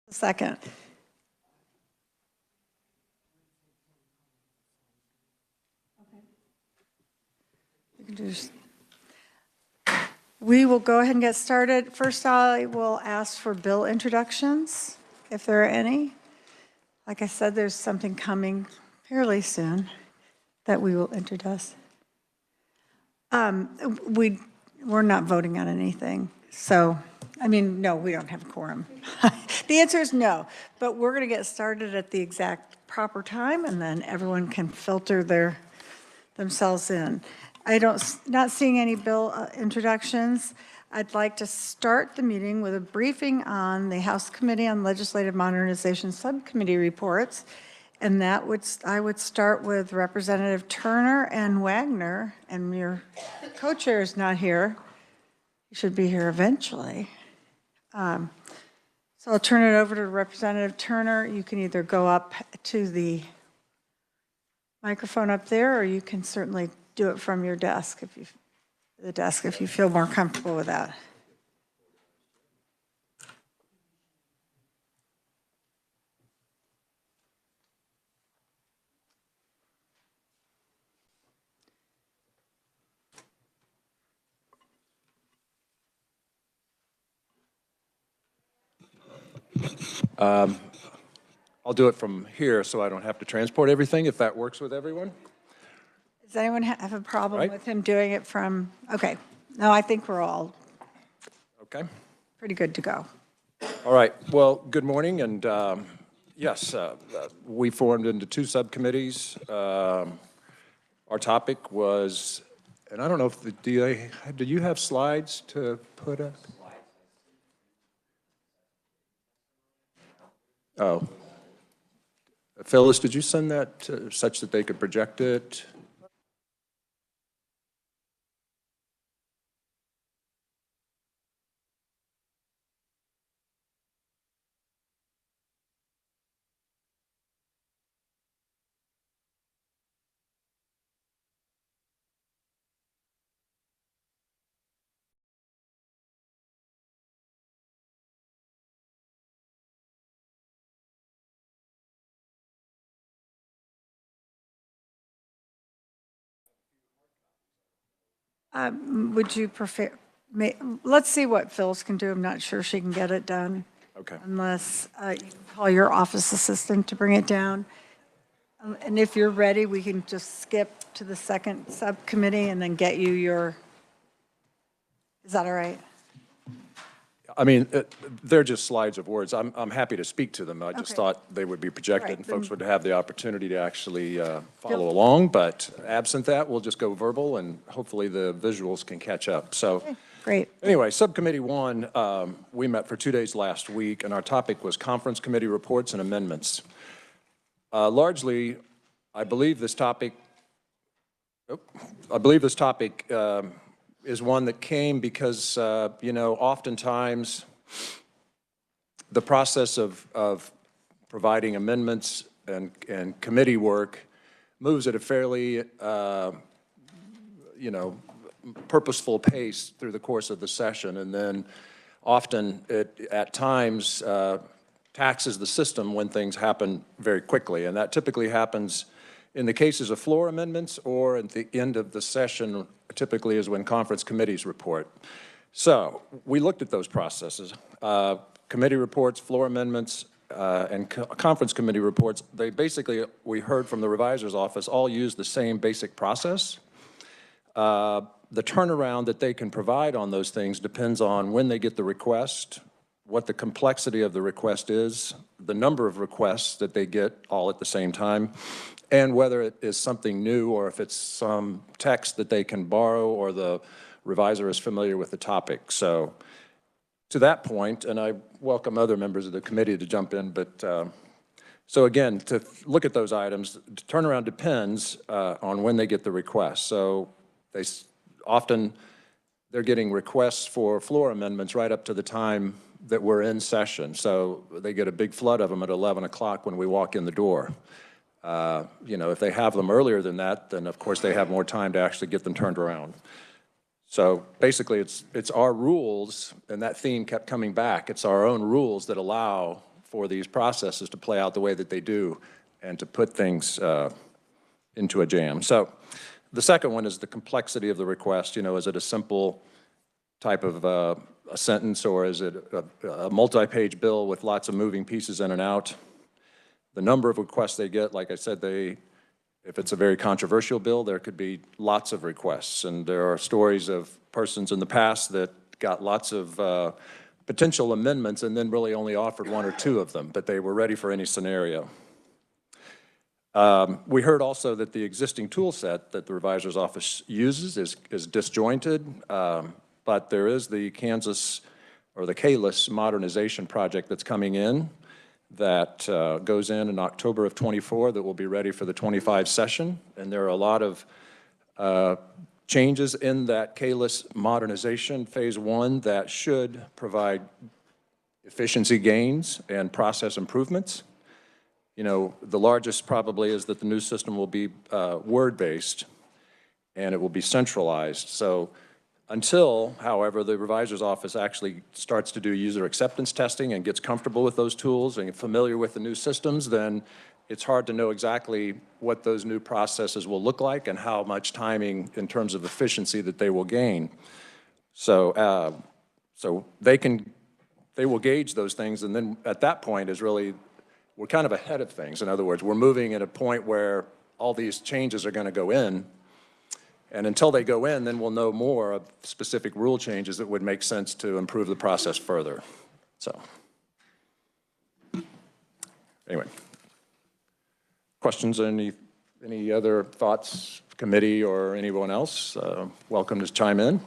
Second. We will go ahead and get started. First, I will ask for bill introductions, if there are any. Like I said, there's something coming fairly soon that we will introduce. We're not voting on anything. So, I mean, no, we don't have a quorum. The answer is no, but we're going to get started at the exact proper time, and then everyone can filter themselves in. Not seeing any bill introductions. I'd like to start the meeting with a briefing on the House Committee on Legislative Modernization Subcommittee reports. And I would start with Representative Turner and Wagner, and your co-chair is not here. He should be here eventually. So I'll turn it over to Representative Turner. You can either go up to the microphone up there, or you can certainly do it from your desk if you feel more comfortable with that. I'll do it from here so I don't have to transport everything, if that works with everyone. Does anyone have a problem Right. with him doing it from, okay. No, I think we're all Okay. pretty good to go. All right. Well, good morning. And yes, we formed into two subcommittees. Our topic was, and I don't know if do you have slides to put up? Oh. Phyllis, did you send that such that they could project it? Would you prefer, let's see what Phyllis can do. I'm not sure she can get it done. Okay. Unless you call your office assistant to bring it down. And if you're ready, we can just skip to the second subcommittee and then get you is that all right? I mean, they're just slides of words. I'm happy to speak to them. I just Okay. thought they would be projected Right, and folks then- would have the opportunity to actually follow along. But absent that, we'll just go verbal and hopefully the visuals can catch up. So Okay, great. anyway, Subcommittee 1, we met for 2 days last week, and our topic was conference committee reports and amendments. Largely, I believe this topic is one that came because, oftentimes the process of providing amendments and committee work moves at a fairly, purposeful pace through the course of the session. And then often it, at times, taxes the system when things happen very quickly. And that typically happens in the cases of floor amendments or at the end of the session, typically is when conference committees report. So we looked at those processes. Committee reports, floor amendments, and conference committee reports, they basically, we heard from the revisor's office, all use the same basic process. The turnaround that they can provide on those things depends on when they get the request, what the complexity of the request is, the number of requests that they get all at the same time, and whether it is something new or if it's some text that they can borrow or the revisor is familiar with the topic. So to that point, and I welcome other members of the committee to jump in, but so again, to look at those items, the turnaround depends on when they get the request. So they're getting requests for floor amendments right up to the time that we're in session. So they get a big flood of them at 11 o'clock when we walk in the door. If they have them earlier than that, then of course they have more time to actually get them turned around. So basically it's our rules, and that theme kept coming back. It's our own rules that allow for these processes to play out the way that they do and to put things into a jam. So the second one is the complexity of the request. You know, is it a simple type of a sentence, or is it a multi-page bill with lots of moving pieces in and out? The number of requests they get, like I said, if it's a very controversial bill, there could be lots of requests. And there are stories of persons in the past that got lots of potential amendments and then really only offered one or two of them, but they were ready for any scenario. We heard also that the existing tool set that the revisor's office uses is disjointed, but there is the Kansas, or the ks modernization project that's coming in that goes in October of '24 that will be ready for the '25 session. And there are a lot of changes in that ks modernization phase 1 that should provide efficiency gains and process improvements. You know, the largest probably is that the new system will be word-based and it will be centralized. So until, however, the revisor's office actually starts to do user acceptance testing and gets comfortable with those tools and familiar with the new systems, then it's hard to know exactly what those new processes will look like and how much timing in terms of efficiency that they will gain. So, they will gauge those things, and then at that point is really, we're kind of ahead of things. In other words, we're moving at a point where all these changes are going to go in. And until they go in, then we'll know more of specific rule changes that would make sense to improve the process further. So, anyway, questions? Any other thoughts, committee or anyone else? Welcome to chime in.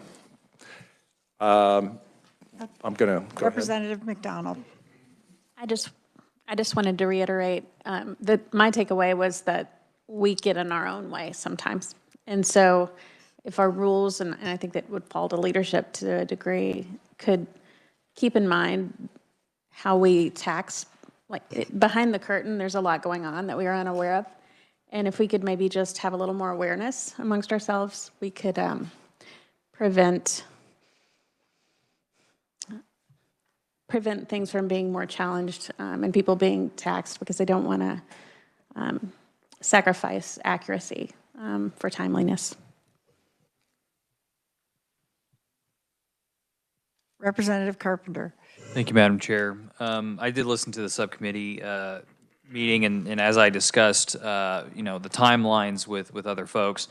I'm going to go Representative McDonald. I just wanted to reiterate that my takeaway was that we get in our own way sometimes. And so if our rules, and I think that would fall to leadership to a degree, could keep in mind how we tax, behind the curtain, there's a lot going on that we are unaware of. And if we could maybe just have a little more awareness amongst ourselves, we could prevent things from being more challenged and people being taxed because they don't want to sacrifice accuracy for timeliness. Representative Carpenter. Thank you, Madam Chair. I did listen to the subcommittee meeting, and as I discussed, you know, the timelines with other folks.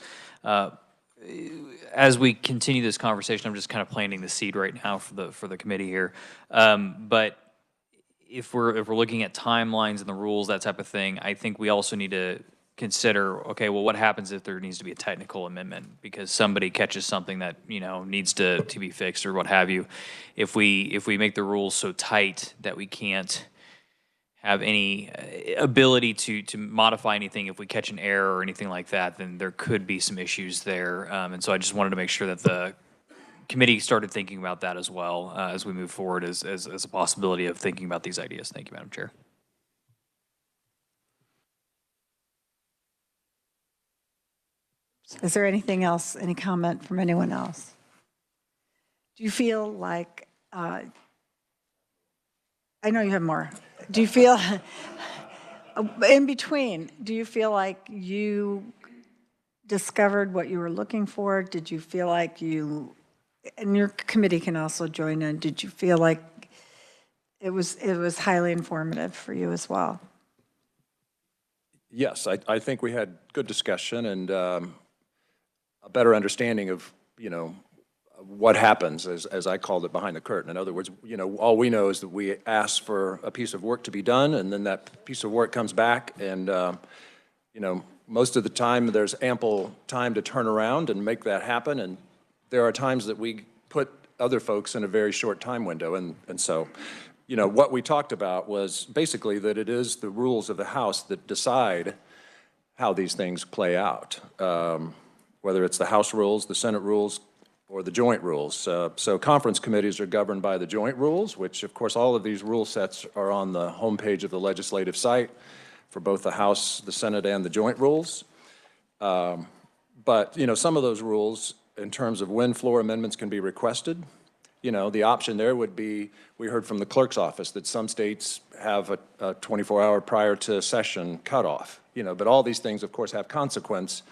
As we continue this conversation, I'm just kind of planting the seed right now for the committee here. But if we're looking at timelines and the rules, that type of thing, I think we also need to consider, okay, well, what happens if there needs to be a technical amendment because somebody catches something that, you know, needs to be fixed or what have you. If we make the rules so tight that we can't have any ability to modify anything if we catch an error or anything like that, then there could be some issues there. And so I just wanted to make sure that the committee started thinking about that as well as we move forward as a possibility of thinking about these ideas. Thank you, Madam Chair. Is there anything else, any comment from anyone else? Do you feel like, I know you have more. Do you feel, in between, do you feel like you discovered what you were looking for? Did you feel like you, and your committee can also join in, did you feel like it was highly informative for you as well? Yes, I think we had good discussion and a better understanding of, you know, what happens, as I called it, behind the curtain. In other words, you know, all we know is that we ask for a piece of work to be done, and then that piece of work comes back, and, you know, most of the time there's ample time to turn around and make that happen, and there are times that we put other folks in a very short time window, and so, you know, what we talked about was basically that it is the rules of the House that decide how these things play out, whether it's the House rules, the Senate rules, or the joint rules. So conference committees are governed by the joint rules, which of course all of these rule sets are on the homepage of the legislative site for both the House, the Senate, and the joint rules. But you know, some of those rules in terms of when floor amendments can be requested You know, the option there would be, we heard from the clerk's office that some states have a 24-hour prior to session cutoff, you know, but all these things, of course, have consequence,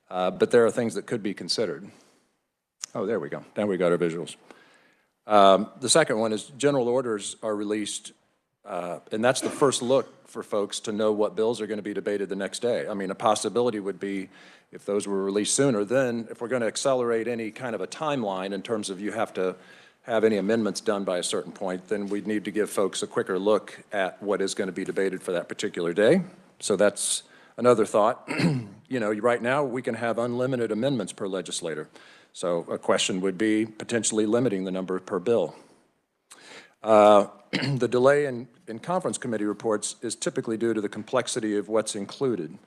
but there are things that could be considered. Oh, there we go. Now we got our visuals. The second one is general orders are released, and that's the first look for folks to know what bills are going to be debated the next day. I mean, a possibility would be if those were released sooner, then if we're going to accelerate any kind of a timeline in terms of you have to have any amendments done by a certain point, then we'd need to give folks a quicker look at what is going to be debated for that particular day. So that's another thought. You know, right now we can have unlimited amendments per legislator. So a question would be potentially limiting the number per bill. The delay in conference committee reports is typically due to the complexity of what's included.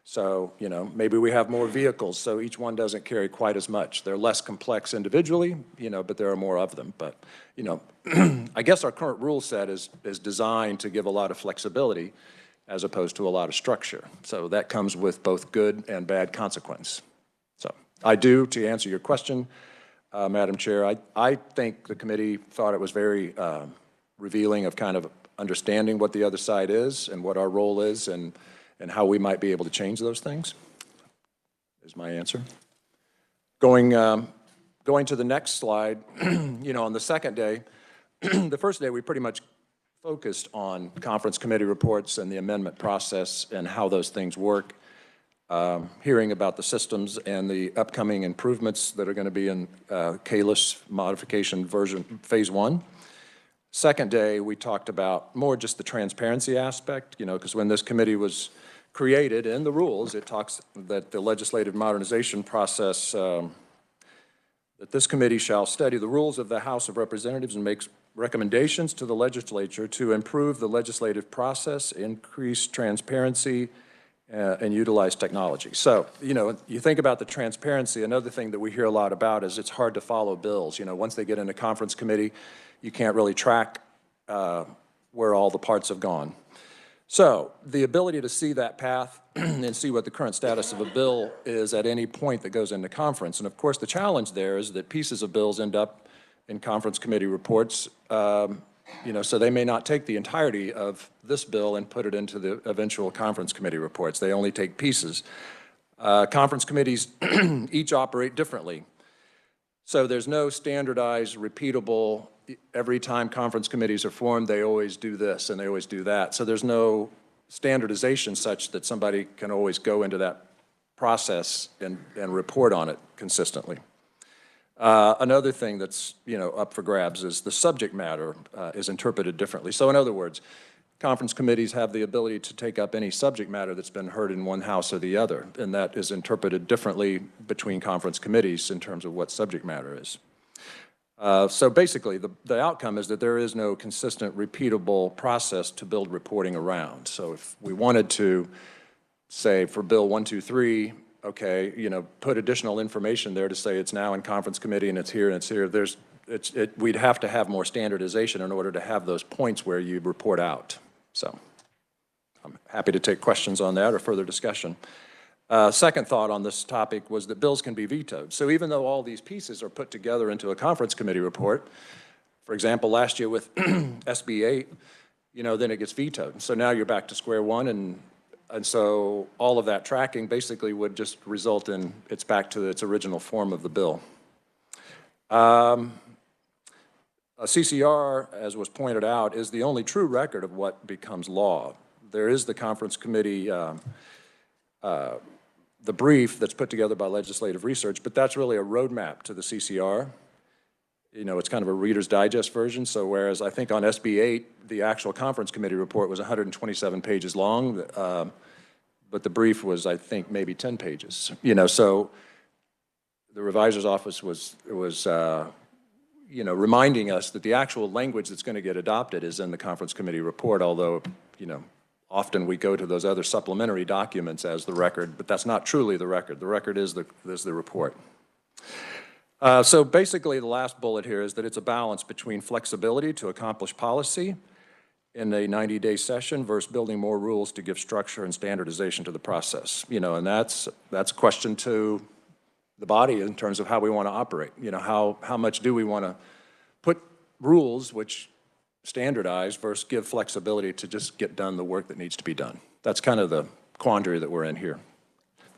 So, you know, maybe we have more vehicles, so each one doesn't carry quite as much. They're less complex individually, you know, but there are more of them. But, you know, I guess our current rule set is designed to give a lot of flexibility as opposed to a lot of structure. So that comes with both good and bad consequence. So I do, to answer your question, Madam Chair, I think the committee thought it was very revealing of kind of understanding what the other side is and what our role is and how we might be able to change those things, is my answer. Going to the next slide, you know, on the second day, the first day we pretty much focused on conference committee reports and the amendment process and how those things work, hearing about the systems and the upcoming improvements that are going to be in ks modification version phase 1. Second day, we talked about more just the transparency aspect, you know, because when this committee was created in the rules, it talks that the legislative modernization process, that this committee shall study the rules of the House of Representatives and makes recommendations to the legislature to improve the legislative process, increase transparency, and utilize technology. So, you know, you think about the transparency, another thing that we hear a lot about is it's hard to follow bills. You know, once they get into conference committee, you can't really track where all the parts have gone. So the ability to see that path and see what the current status of a bill is at any point that goes into conference. And of course, the challenge there is that pieces of bills end up in conference committee reports, you know, so they may not take the entirety of this bill and put it into the eventual conference committee reports. They only take pieces. Conference committees each operate differently. So there's no standardized, repeatable, every time conference committees are formed, they always do this and they always do that. So there's no standardization such that somebody can always go into that process and report on it consistently. Another thing that's, you know, up for grabs is the subject matter is interpreted differently. So in other words, conference committees have the ability to take up any subject matter that's been heard in one house or the other, and that is interpreted differently between conference committees in terms of what subject matter is. So basically, the outcome is that there is no consistent, repeatable process to build reporting around. So if we wanted to, say, for Bill 123, okay, you know, put additional information there to say it's now in conference committee and it's here and it's here, we'd have to have more standardization in order to have those points where you report out. So I'm happy to take questions on that or further discussion. Second thought on this topic was that bills can be vetoed. So even though all these pieces are put together into a conference committee report, for example, last year with SB 8, you know, then it gets vetoed. So now you're back to square one, and so all of that tracking basically would just result in it's back to its original form of the bill. A CCR, as was pointed out, is the only true record of what becomes law. There is the conference committee the brief that's put together by Legislative Research, but that's really a roadmap to the CCR. You know, it's kind of a Reader's Digest version, so whereas I think on SB 8, the actual conference committee report was 127 pages long, but the brief was, I think, maybe 10 pages. You know, so the revisor's office was you know, reminding us that the actual language that's going to get adopted is in the conference committee report, although, you know, often we go to those other supplementary documents as the record, but that's not truly the record. The record is the report. So basically the last bullet here is that it's a balance between flexibility to accomplish policy in a 90-day session versus building more rules to give structure and standardization to the process. You know, and that's a question to the body in terms of how we want to operate. You know, how much do we want to put rules which standardize versus give flexibility to just get done the work that needs to be done. That's kind of the quandary that we're in here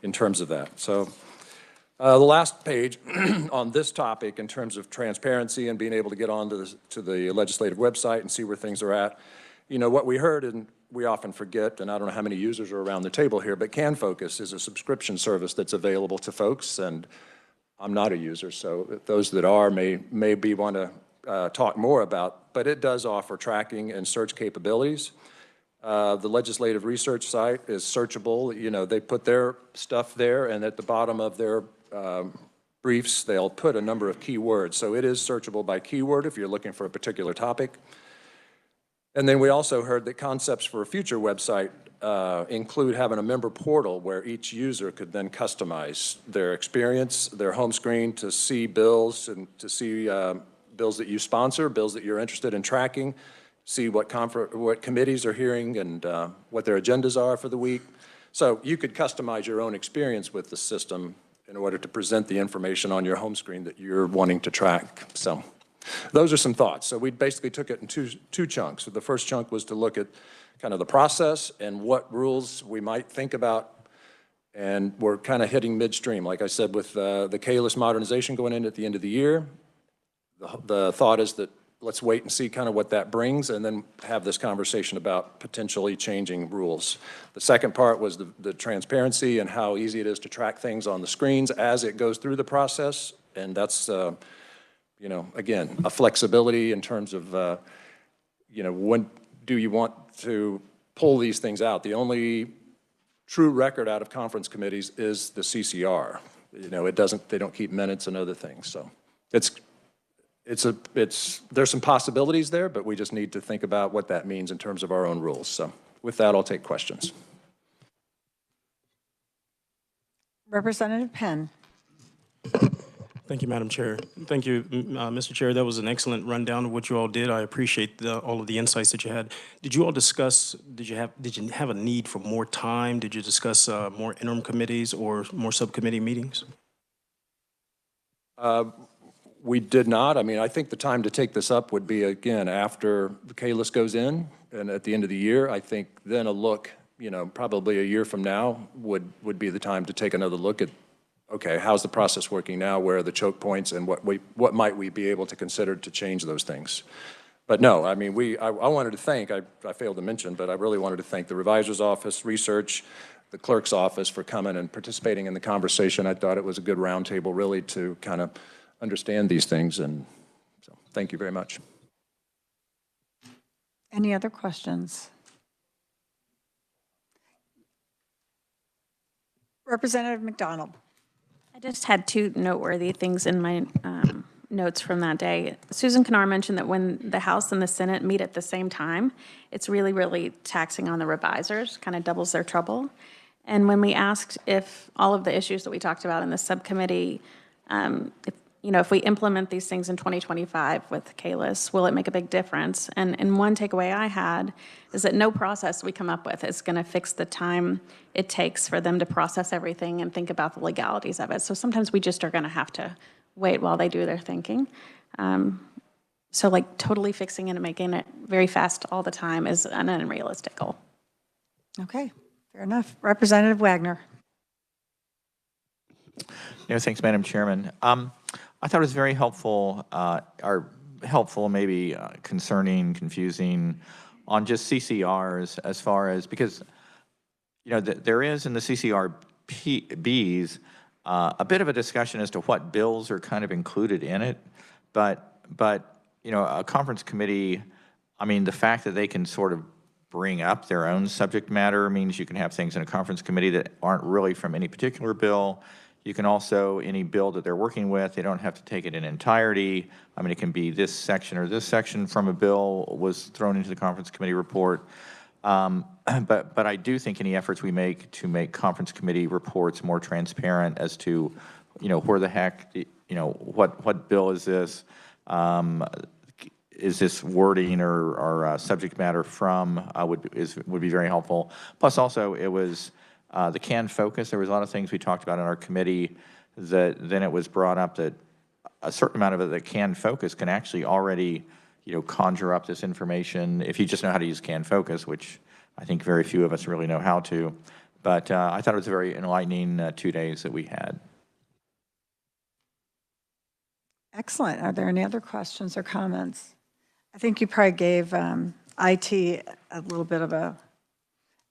in terms of that. So the last page on this topic in terms of transparency and being able to get onto to the legislative website and see where things are at. You know, what we heard, and we often forget, and I don't know how many users are around the table here, but CanFocus is a subscription service that's available to folks, and I'm not a user, so those that are may want to talk more about, but it does offer tracking and search capabilities. The legislative research site is searchable. You know, they put their stuff there, and at the bottom of their briefs, they'll put a number of keywords. So it is searchable by keyword if you're looking for a particular topic. And then we also heard that concepts for a future website include having a member portal where each user could then customize their experience, their home screen to see bills and to see bills that you sponsor, bills that you're interested in tracking, see what committees are hearing and what their agendas are for the week. So you could customize your own experience with the system in order to present the information on your home screen that you're wanting to track. So those are some thoughts. So we basically took it in two chunks. So the first chunk was to look at kind of the process and what rules we might think about, and we're kind of hitting midstream. Like I said, with the ks modernization going in at the end of the year, the thought is that let's wait and see kind of what that brings and then have this conversation about potentially changing rules. The second part was the transparency and how easy it is to track things on the screens as it goes through the process, and that's you know, again, a flexibility in terms of, you know, when do you want to pull these things out? The only true record out of conference committees is the CCR. You know, they don't keep minutes and other things. So there's some possibilities there, but we just need to think about what that means in terms of our own rules. So with that, I'll take questions. Representative Penn. Thank you, Madam Chair. Thank you, Mr. Chair. That was an excellent rundown of what you all did. I appreciate all of the insights that you had. Did you all discuss, did you have a need for more time? Did you discuss more interim committees or more subcommittee meetings? We did not. I mean, I think the time to take this up would be, again, after the ks goes in and at the end of the year. I think then a look, you know, probably a year from now would be the time to take another look at, okay, how's the process working now? Where are the choke points, and what might we be able to consider to change those things? But no, I mean, I wanted to thank, I failed to mention, but I really wanted to thank the Revisor's Office, Research, the Clerk's Office for coming and participating in the conversation. I thought it was a good roundtable, really, to kind of understand these things, and so thank you very much. Any other questions? Representative McDonald. I just had two noteworthy things in my notes from that day. Susan Kennard mentioned that when the House and the Senate meet at the same time, it's really, really taxing on the revisers, kind of doubles their trouble. And when we asked if all of the issues that we talked about in the subcommittee, if we implement these things in 2025 with ks, will it make a big difference? And one takeaway I had is that no process we come up with is going to fix the time it takes for them to process everything and think about the legalities of it. So sometimes we just are going to have to wait while they do their thinking. So like totally fixing it and making it very fast all the time is an unrealistic goal. Okay, fair enough. Representative Wagner. Yeah, thanks, Madam Chairman. I thought it was very helpful, maybe concerning, confusing, on just CCRs as far as, because, you know, there is in the CCRBs a bit of a discussion as to what bills are kind of included in it, but you know, a conference committee, I mean, the fact that they can sort of bring up their own subject matter means you can have things in a conference committee that aren't really from any particular bill. You can also, any bill that they're working with, they don't have to take it in entirety. I mean, it can be this section or this section from a bill was thrown into the conference committee report. But I do think any efforts we make to make conference committee reports more transparent as to, you know, where the heck, you know, what bill is this? Is this wording or subject matter from would be very helpful. Plus, also, it was the CanFocus. There was a lot of things we talked about in our committee that then it was brought up that a certain amount of it that canned focus can actually already, conjure up this information if you just know how to use canned focus, which I think very few of us really know how to. But I thought it was a very enlightening 2 days that we had. Excellent. Are there any other questions or comments? I think you probably gave IT a little bit of a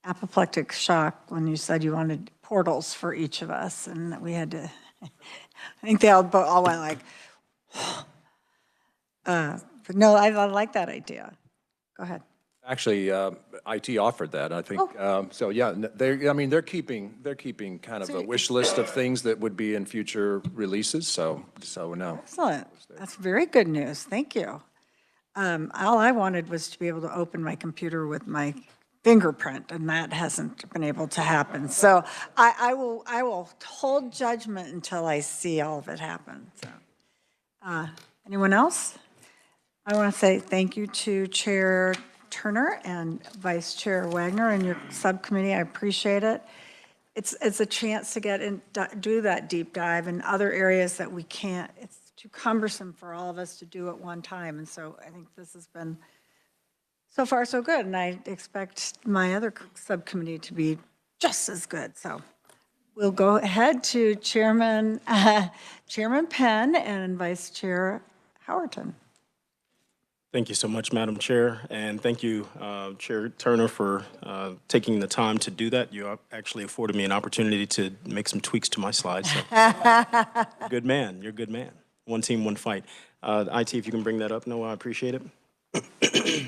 apoplectic shock when you said you wanted portals for each of us, and that we had to, I think they all went like, but no, I like that idea. Go ahead. Actually, IT offered that, I think. So, yeah, they're keeping kind of a wish list of things that would be in future releases, so no. Excellent. That's very good news. Thank you. All I wanted was to be able to open my computer with my fingerprint, and that hasn't been able to happen. So I will hold judgment until I see all of it happen. So, anyone else? I want to say thank you to Chair Turner and Vice Chair Wagner and your subcommittee. I appreciate it. It's a chance to get in, do that deep dive in other areas that we can't. It's too cumbersome for all of us to do at one time. And so I think this has been so far so good. And I expect my other subcommittee to be just as good. So we'll go ahead to Chairman Penn and Vice Chair Howerton. Thank you so much, Madam Chair, and thank you, Chair Turner, for taking the time to do that. You actually afforded me an opportunity to make some tweaks to my slides. So. Good man. You're a good man. One team, one fight. IT, if you can bring that up, Noah, I appreciate it.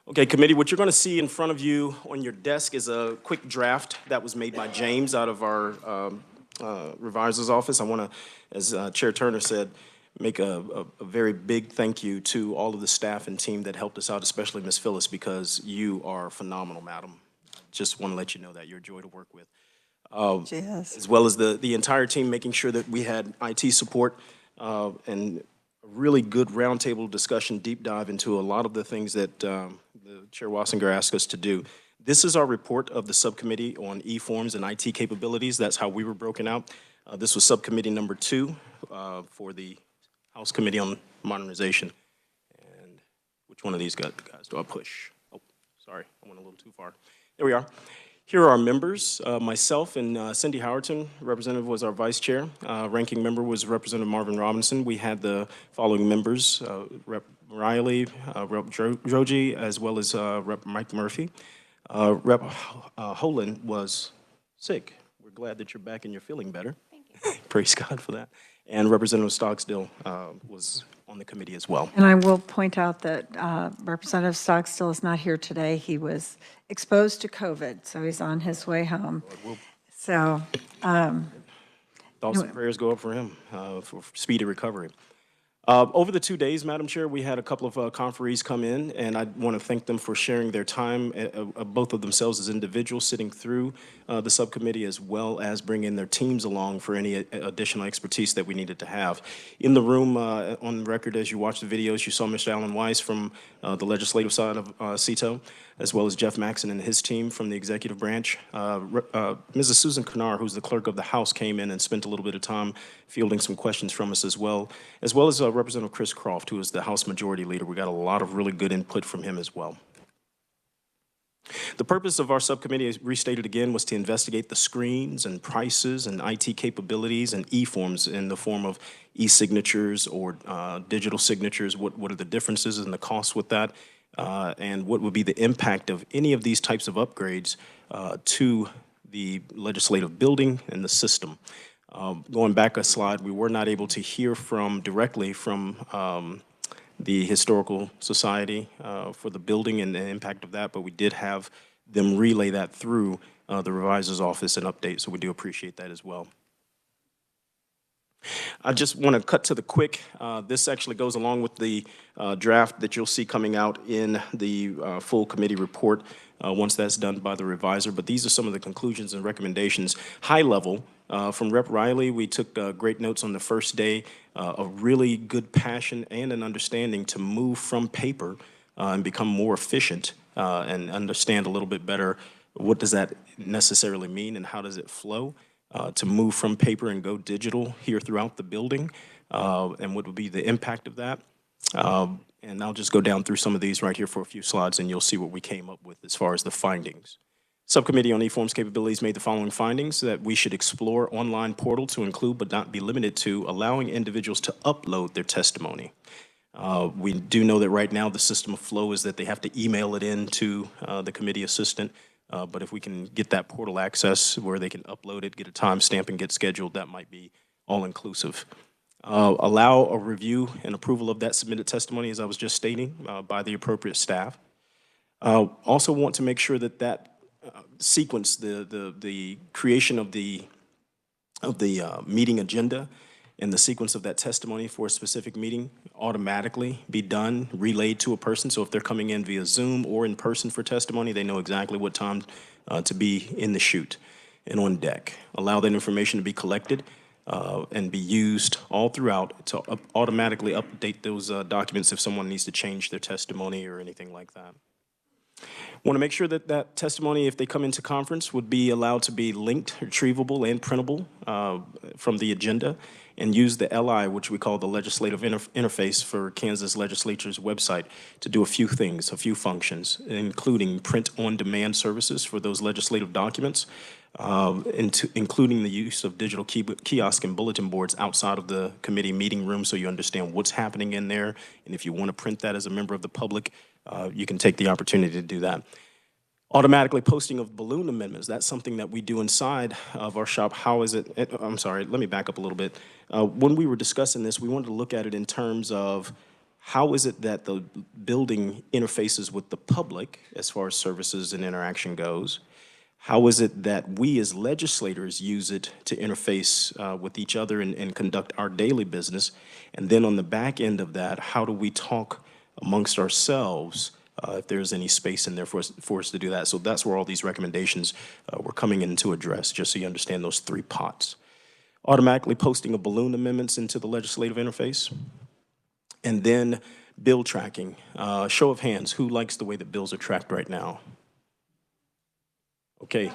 Okay, committee, what you're going to see in front of you on your desk is a quick draft that was made by James out of our revisor's office. I want to, as Chair Turner said, make a very big thank you to all of the staff and team that helped us out, especially Ms. Phyllis, because you are phenomenal, madam. Just want to let you know that you're a joy to work with. Yes. As well as the entire team, making sure that we had IT support and a really good roundtable discussion, deep dive into a lot of the things that the Chair Wassinger asked us to do. This is our report of the subcommittee on e-forms and IT capabilities. That's how we were broken out. This was subcommittee number 2 for the House Committee on Modernization. And which one of these guys do I push? Oh, sorry, I went a little too far. There we are. Here are our members. Myself and Cindy Howerton, representative, was our vice chair. Ranking member was Representative Marvin Robinson. We had the following members, Rep. Riley, Rep. Droege, as well as Rep. Mike Murphy. Rep. Holand was sick. We're glad that you're back and you're feeling better. Thank you. Praise God for that. And Representative Stockstill was on the committee as well. And I will point out that Representative Stockstill is not here today. He was exposed to COVID, so he's on his way home. So thoughts and prayers go up for him for speedy recovery. Over the 2 days, Madam Chair, we had a couple of conferees come in, and I want to thank them for sharing their time, both of themselves as individuals sitting through the subcommittee, as well as bringing their teams along for any additional expertise that we needed to have. In the room, on record, as you watched the videos, you saw Mr. Alan Weiss from the legislative side of CETO, as well as Jeff Maxson and his team from the executive branch. Mrs. Susan Kennard, who's the clerk of the House, came in and spent a little bit of time fielding some questions from us as well as Representative Chris Croft, who is the House Majority Leader. We got a lot of really good input from him as well. The purpose of our subcommittee, as restated again, was to investigate the screens and prices and IT capabilities and e-forms in the form of e-signatures or digital signatures. What are the differences and the costs with that? And what would be the impact of any of these types of upgrades to the legislative building and the system. Going back a slide, we were not able to hear directly from the Historical Society for the building and the impact of that, but we did have them relay that through the revisor's office and update, so we do appreciate that as well. I just want to cut to the quick. This actually goes along with the draft that you'll see coming out in the full committee report once that's done by the revisor. But these are some of the conclusions and recommendations. High level, from Rep. Riley, we took great notes on the first day, a really good passion and an understanding to move from paper and become more efficient and understand a little bit better what does that necessarily mean and how does it flow. to move from paper and go digital here throughout the building, and what would be the impact of that. And I'll just go down through some of these right here for a few slides, and you'll see what we came up with as far as the findings. Subcommittee on eForms Capabilities made the following findings: that we should explore online portal to include but not be limited to allowing individuals to upload their testimony. We do know that right now the system of flow is that they have to email it in to the committee assistant, but if we can get that portal access where they can upload it, get a timestamp, and get scheduled, that might be all-inclusive. Allow a review and approval of that submitted testimony, as I was just stating, by the appropriate staff. Also want to make sure that that sequence, the creation of the meeting agenda and the sequence of that testimony for a specific meeting automatically be done, relayed to a person. So if they're coming in via Zoom or in person for testimony, they know exactly what time to be in the chute and on deck. Allow that information to be collected and be used all throughout to automatically update those documents if someone needs to change their testimony or anything like that. Want to make sure that that testimony, if they come into conference, would be allowed to be linked, retrievable, and printable from the agenda, and use the LI, which we call the Legislative Interface for Kansas Legislature's website, to do a few things, a few functions, including print-on-demand services for those legislative documents, including the use of digital kiosk and bulletin boards outside of the committee meeting room so you understand what's happening in there. And if you want to print that as a member of the public, you can take the opportunity to do that. Automatically posting of balloon amendments, that's something that we do inside of our shop. How is it? I'm sorry, let me back up a little bit. When we were discussing this, we wanted to look at it in terms of how is it that the building interfaces with the public as far as services and interaction goes? How is it that we as legislators use it to interface with each other and conduct our daily business? And then on the back end of that, how do we talk amongst ourselves if there's any space in there for us to do that? So that's where all these recommendations were coming in to address, just so you understand those three pots. Automatically posting of balloon amendments into the legislative interface. And then bill tracking. Show of hands, who likes the way that bills are tracked right now? Okay.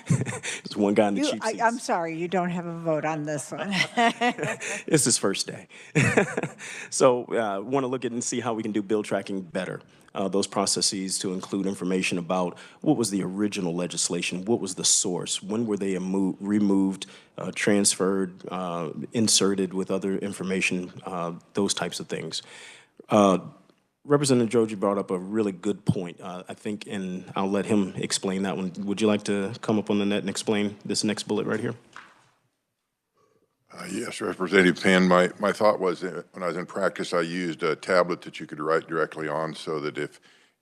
There's one guy in the cheap seats. I'm sorry, you don't have a vote on this one. It's his first day. So want to look at and see how we can do bill tracking better. Those processes to include information about what was the original legislation, what was the source, when were they removed, transferred, inserted with other information, those types of things. Representative Joji brought up a really good point, I think, and I'll let him explain that one. Would you like to come up on the net and explain this next bullet right here? Yes, Representative Penn, my thought was when I was in practice, I used a tablet that you could write directly on so that if,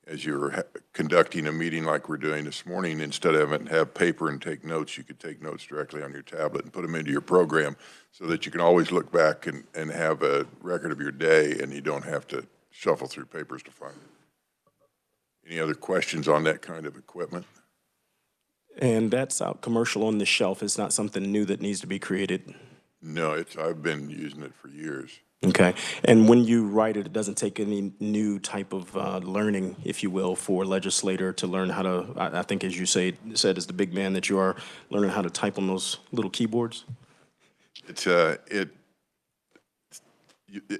as you were conducting a meeting like we're doing this morning, instead of having to have paper and take notes, you could take notes directly on your tablet and put them into your program so that you can always look back and have a record of your day and you don't have to shuffle through papers to find it. Any other questions on that kind of equipment? And that's out commercial on the shelf. It's not something new that needs to be created. No, I've been using it for years. Okay. And when you write it, it doesn't take any new type of learning, if you will, for a legislator to learn how to, I think as you said as the big man that you are, learning how to type on those little keyboards?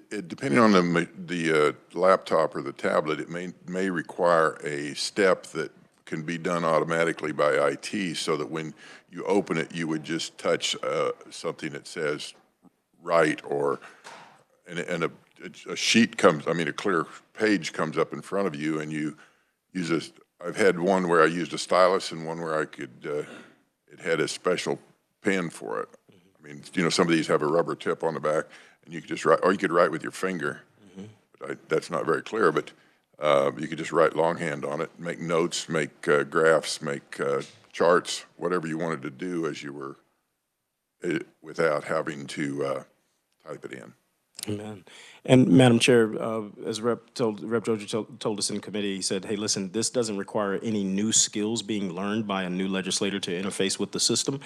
Depending on the laptop or the tablet, it may require a step that can be done automatically by IT so that when you open it, you would just touch something that says write and a sheet comes, a clear page comes up in front of you and you use I've had one where I used a stylus and one where I could, it had a special pen for it. Some of these have a rubber tip on the back and you could just write, or you could write with your finger. But that's not very clear, but you could just write longhand on it, make notes, make graphs, make charts, whatever you wanted to do as you were, without having to type it in. Amen. And Madam Chair, as Rep. Joji told us in committee, he said, hey, listen, this doesn't require any new skills being learned by a new legislator to interface with the system,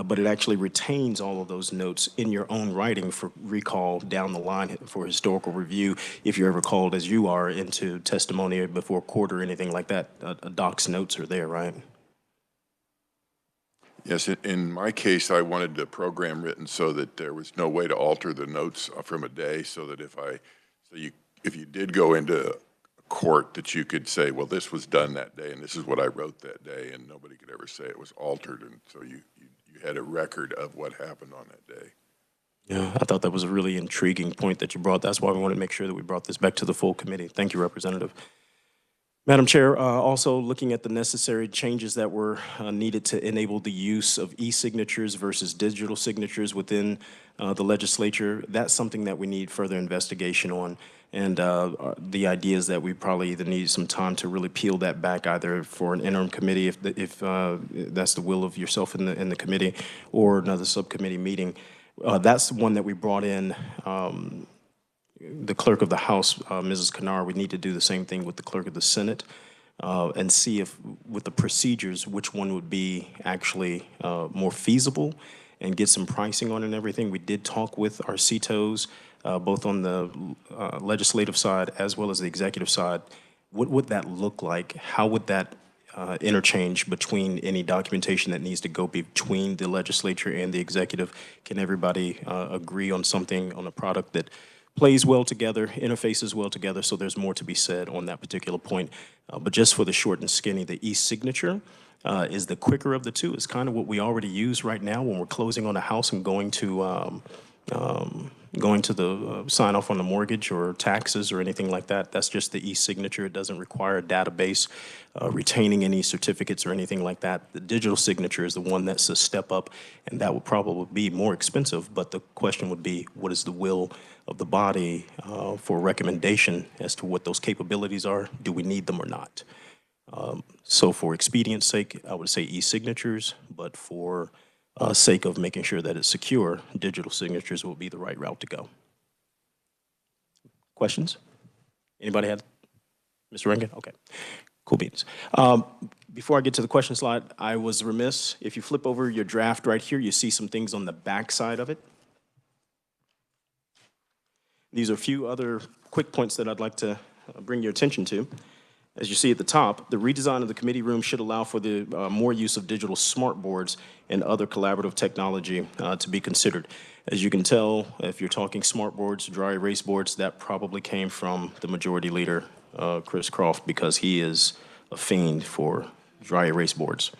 but it actually retains all of those notes in your own writing for recall down the line for historical review. If you're ever called, as you are, into testimony before court or anything like that, a doc's notes are there, right? Yes, in my case, I wanted the program written so that there was no way to alter the notes from a day, so that if you did go into court, that you could say, well, this was done that day, and this is what I wrote that day, and nobody could ever say it was altered, and so you had a record of what happened on that day. Yeah, I thought that was a really intriguing point that you brought. That's why we wanted to make sure that we brought this back to the full committee. Thank you, Representative. Madam Chair, also looking at the necessary changes that were needed to enable the use of e-signatures versus digital signatures within the legislature, that's something that we need further investigation on. And the idea is that we probably either need some time to really peel that back, either for an interim committee, if that's the will of yourself in the committee, or another subcommittee meeting. That's one that we brought in the clerk of the House, Mrs. Kanar. We need to do the same thing with the clerk of the Senate and see if, with the procedures, which one would be actually more feasible and get some pricing on it and everything. We did talk with our CETOs, both on the legislative side as well as the executive side. What would that look like? How would that interchange between any documentation that needs to go between the legislature and the executive? Can everybody agree on something, on a product that plays well together, interfaces well together, so there's more to be said on that particular point. But just for the short and skinny, the e-signature is the quicker of the two. It's kind of what we already use right now when we're closing on a house and going to the sign off on the mortgage or taxes or anything like that. That's just the e-signature. It doesn't require a database retaining any certificates or anything like that. The digital signature is the one that's a step up, and that would probably be more expensive. But the question would be, what is the will of the body for recommendation as to what those capabilities are? Do we need them or not? So for expedience sake, I would say e-signatures, but for sake of making sure that it's secure, digital signatures will be the right route to go. Questions? Anybody had? Mr. Rankin? Okay, cool beans. Before I get to the question slide, I was remiss. If you flip over your draft right here, you see some things on the back side of it. These are a few other quick points that I'd like to bring your attention to. As you see at the top, the redesign of the committee room should allow for the more use of digital smart boards and other collaborative technology to be considered. As you can tell, if you're talking smart boards, dry erase boards, that probably came from the majority leader, Chris Croft, because he is a fiend for dry erase boards.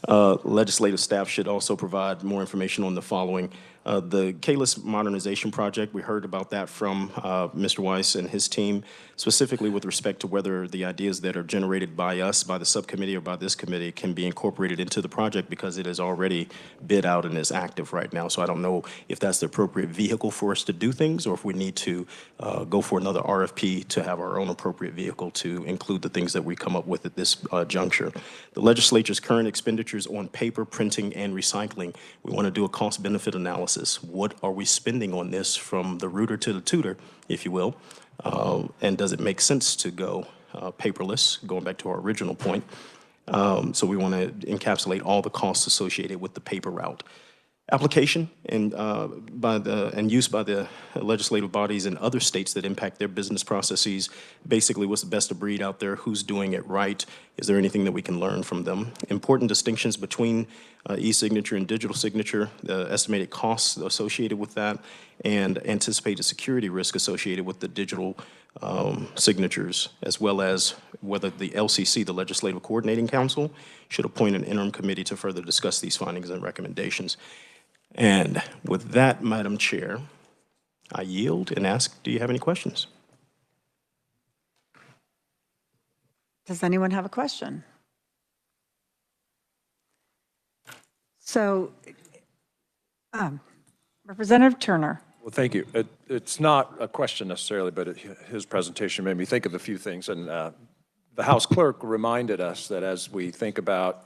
Legislative staff should also provide more information on the following. The ks Modernization project, we heard about that from Mr. Weiss and his team, specifically with respect to whether the ideas that are generated by us, by the subcommittee, or by this committee can be incorporated into the project, because it is already bid out and is active right now. So I don't know if that's the appropriate vehicle for us to do things, or if we need to go for another RFP to have our own appropriate vehicle to include the things that we come up with at this juncture. The legislature's current expenditures on paper, printing, and recycling, we want to do a cost-benefit analysis. What are we spending on this from the rooter to the tutor, if you will? And does it make sense to go paperless, going back to our original point? So we want to encapsulate all the costs associated with the paper route. Application and use by the legislative bodies in other states that impact their business processes. Basically, what's the best of breed out there? Who's doing it right? Is there anything that we can learn from them? Important distinctions between e-signature and digital signature, the estimated costs associated with that, and anticipated security risk associated with the digital signatures, as well as whether the LCC, the Legislative Coordinating Council, should appoint an interim committee to further discuss these findings and recommendations. And with that, Madam Chair, I yield and ask, do you have any questions? Does anyone have a question? So, Representative Turner. Well, thank you. It's not a question necessarily, but his presentation made me think of a few things. And the House Clerk reminded us that as we think about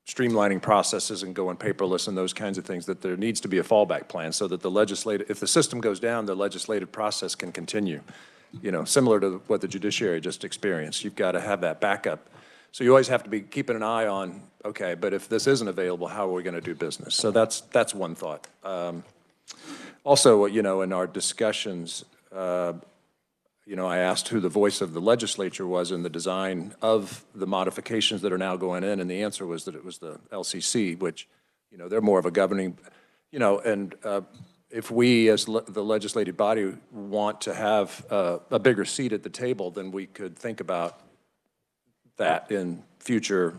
streamlining processes and going paperless and those kinds of things, that there needs to be a fallback plan so that if the system goes down, the legislative process can continue. You know, similar to what the judiciary just experienced. You've got to have that backup. So you always have to be keeping an eye on, okay, but if this isn't available, how are we going to do business? So that's one thought. Also, you know, in our discussions, I asked who the voice of the legislature was in the design of the modifications that are now going in, and the answer was that it was the LCC, which, they're more of a governing, and if we as the legislative body want to have a bigger seat at the table, then we could think about that in future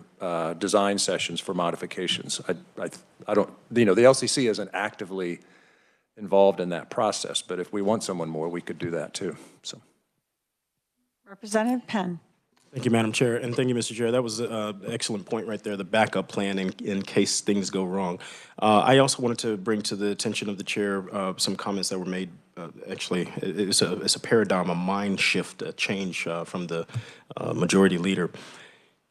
design sessions for modifications. I don't, the LCC isn't actively involved in that process, but if we want someone more, we could do that too, so. Representative Penn. Thank you, Madam Chair, and thank you, Mr. Chair. That was an excellent point right there, the backup plan in case things go wrong. I also wanted to bring to the attention of the chair some comments that were made. Actually, it's a paradigm, a mind shift, a change from the majority leader.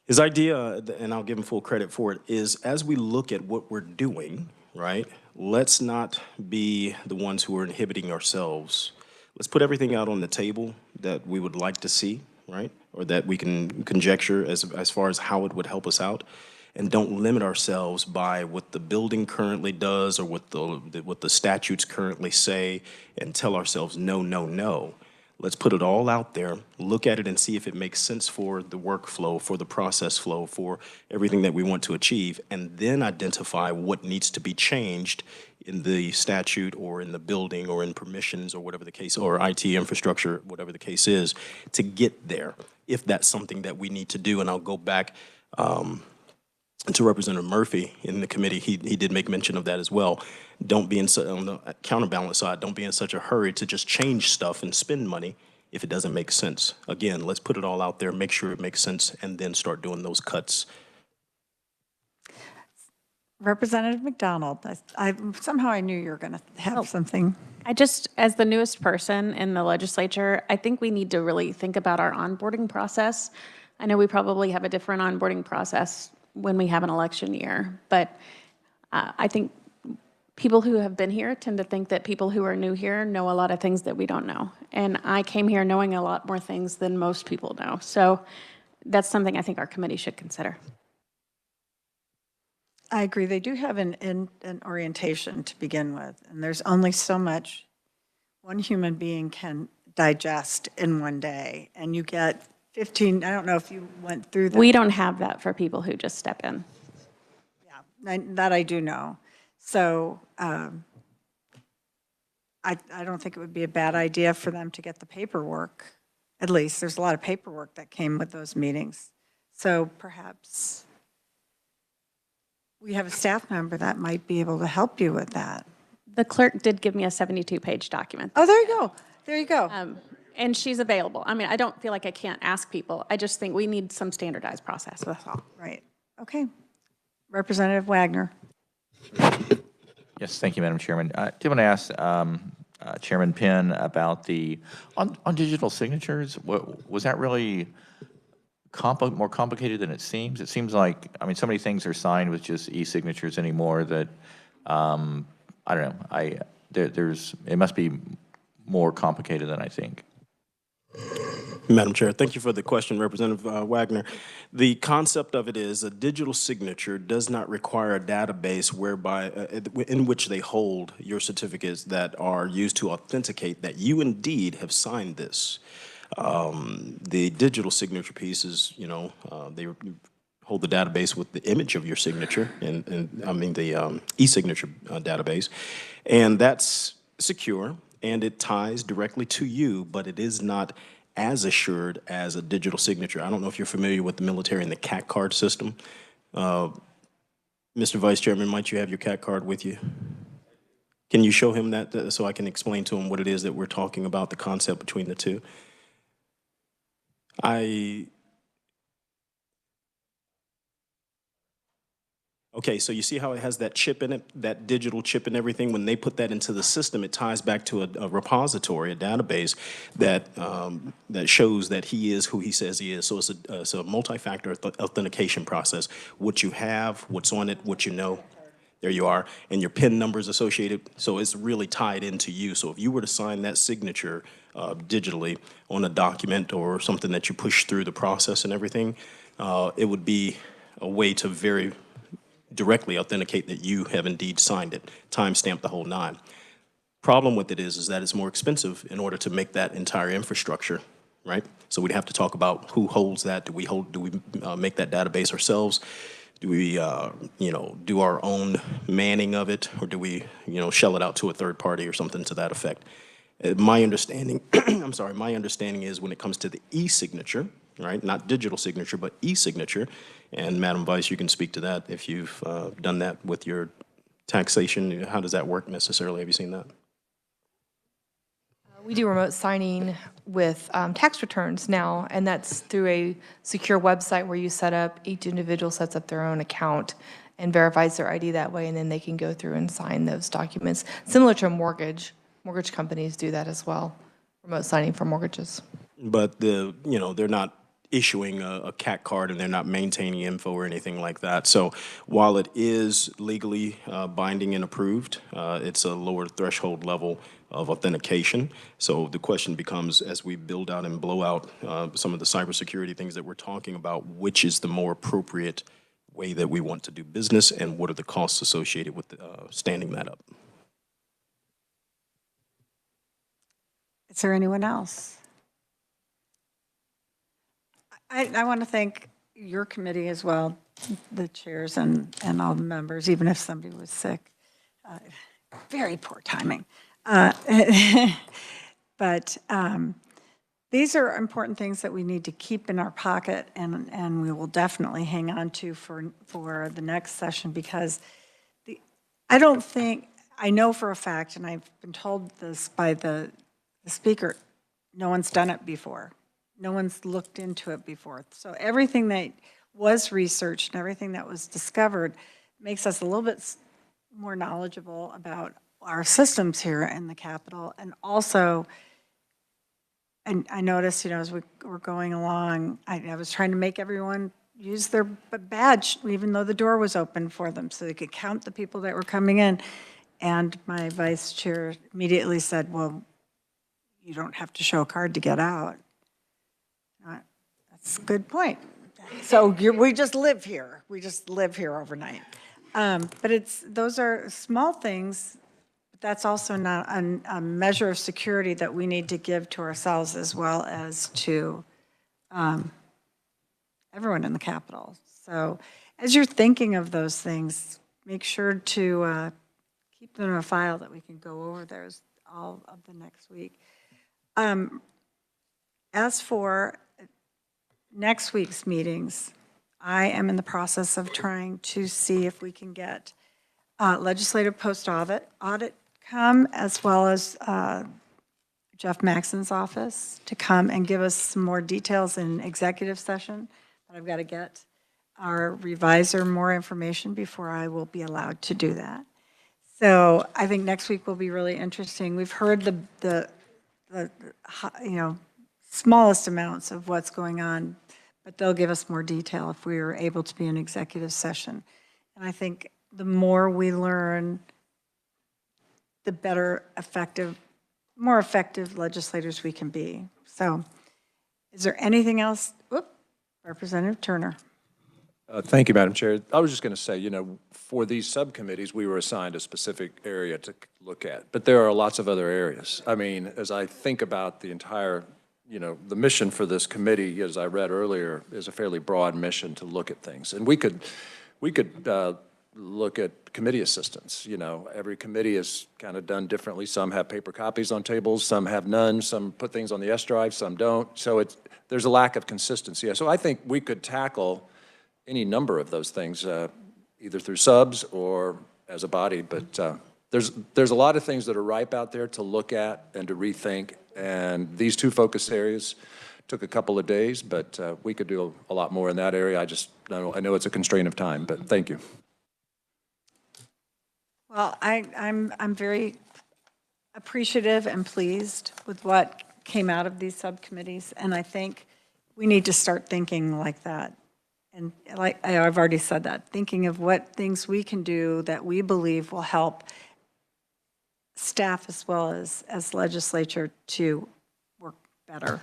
His idea, and I'll give him full credit for it, is as we look at what we're doing, right, let's not be the ones who are inhibiting ourselves. Let's put everything out on the table that we would like to see, right? Or that we can conjecture as far as how it would help us out. And don't limit ourselves by what the building currently does or what the statutes currently say and tell ourselves no, no, no. Let's put it all out there, look at it and see if it makes sense for the workflow, for the process flow, for everything that we want to achieve, and then identify what needs to be changed in the statute or in the building or in permissions or whatever the case, or IT infrastructure, whatever the case is, to get there, if that's something that we need to do. And I'll go back to Representative Murphy in the committee. He did make mention of that as well. Don't be on the counterbalance side, don't be in such a hurry to just change stuff and spend money if it doesn't make sense. Again, let's put it all out there, make sure it makes sense, and then start doing those cuts. Representative McDonald, somehow I knew you were going to have something. As the newest person in the legislature, I think we need to really think about our onboarding process. I know we probably have a different onboarding process when we have an election year, but I think people who have been here tend to think that people who are new here know a lot of things that we don't know. And I came here knowing a lot more things than most people know. So that's something I think our committee should consider. I agree. They do have an orientation to begin with, and there's only so much one human being can digest in one day. And you get 15, I don't know if you went through that. We don't have that for people who just step in. Yeah, that I do know. So I don't think it would be a bad idea for them to get the paperwork. At least there's a lot of paperwork that came with those meetings. So perhaps we have a staff member that might be able to help you with that. The clerk did give me a 72-page document. Oh, there you go. There you go. And she's available. I mean, I don't feel like I can't ask people. I just think we need some standardized process, that's all. Right. Okay. Representative Wagner. Yes, thank you, Madam Chairman. I do want to ask Chairman Penn about on digital signatures. Was that really more complicated than it seems? It seems like, I mean, so many things are signed with just e-signatures anymore that, I don't know, it must be more complicated than I think. Madam Chair, thank you for the question, Representative Wagner. The concept of it is a digital signature does not require a database whereby, in which they hold your certificates that are used to authenticate that you indeed have signed this. The digital signature piece is, they hold the database with the image of your signature, and I mean the e-signature database, and that's secure, and it ties directly to you, but it is not as assured as a digital signature. I don't know if you're familiar with the military and the CAC card system. Mr. Vice Chairman, might you have your CAC card with you? Can you show him that so I can explain to him what it is that we're talking about, the concept between the two? Okay, so you see how it has that chip in it, that digital chip and everything? When they put that into the system, it ties back to a repository, a database that that shows that he is who he says he is. So it's a multi-factor authentication process. What you have, what's on it, what you know, there you are, and your PIN numbers associated. So it's really tied into you. So if you were to sign that signature digitally on a document or something that you push through the process and everything, it would be a way to very directly authenticate that you have indeed signed it, timestamp the whole nine. Problem with it is that it's more expensive in order to make that entire infrastructure, right? So we'd have to talk about who holds that. Do we make that database ourselves? Do we, do our own manning of it, or do we, shell it out to a third party or something to that effect? My understanding, I'm sorry, my understanding is when it comes to the e-signature, right, not digital signature, but e-signature, and Madam Vice, you can speak to that if you've done that with your taxation. How does that work necessarily? Have you seen that? We do remote signing with tax returns now, and that's through a secure website where you set up, each individual sets up their own account and verifies their ID that way, and then they can go through and sign those documents. Similar to a mortgage. Mortgage companies do that as well, remote signing for mortgages. But they're not issuing a CAT card and they're not maintaining info or anything like that. So while it is legally binding and approved, it's a lower threshold level of authentication. So the question becomes, as we build out and blow out some of the cybersecurity things that we're talking about, which is the more appropriate way that we want to do business, and what are the costs associated with standing that up? Is there anyone else? I want to thank your committee as well, the chairs and all the members, even if somebody was sick. Very poor timing. But these are important things that we need to keep in our pocket, and we will definitely hang on to for the next session, because I don't think, I know for a fact, and I've been told this by the speaker, no one's done it before. No one's looked into it before. So everything that was researched and everything that was discovered makes us a little bit more knowledgeable about our systems here in the Capitol. And also, and I noticed, as we were going along, I was trying to make everyone use their badge, even though the door was open for them, so they could count the people that were coming in. And my vice chair immediately said, well, you don't have to show a card to get out. That's a good point. So we just live here. We just live here overnight. But those are small things, but that's also not a measure of security that we need to give to ourselves as well as to everyone in the Capitol. So as you're thinking of those things, make sure to keep them in a file that we can go over those all of the next week. As for next week's meetings, I am in the process of trying to see if we can get legislative post-audit come, as well as Jeff Maxon's office to come and give us some more details in executive session. But I've got to get our reviser more information before I will be allowed to do that. So I think next week will be really interesting. We've heard the smallest amounts of what's going on, but they'll give us more detail if we are able to be in executive session. And I think the more we learn, the better more effective legislators we can be. So is there anything else? Representative Turner. Thank you, Madam Chair. I was just going to say, for these subcommittees, we were assigned a specific area to look at, but there are lots of other areas. I mean, as I think about the entire, the mission for this committee, as I read earlier, is a fairly broad mission to look at things. And we could look at committee assistants. Every committee is kind of done differently. Some have paper copies on tables, some have none, some put things on the S drive, some don't. So there's a lack of consistency. So I think we could tackle any number of those things, either through subs or as a body. But there's a lot of things that are ripe out there to look at and to rethink. And these two focus areas took a couple of days, but we could do a lot more in that area. I know it's a constraint of time, but thank you. Well, I'm very appreciative and pleased with what came out of these subcommittees, and I think we need to start thinking like that. And like I've already said that, thinking of what things we can do that we believe will help staff as well as legislature to work better,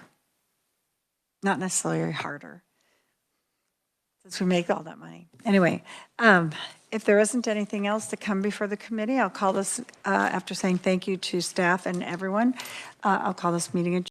not necessarily harder. since we make all that money. Anyway, if there isn't anything else to come before the committee, I'll call this, after saying thank you to staff and everyone, I'll call this meeting adjourned.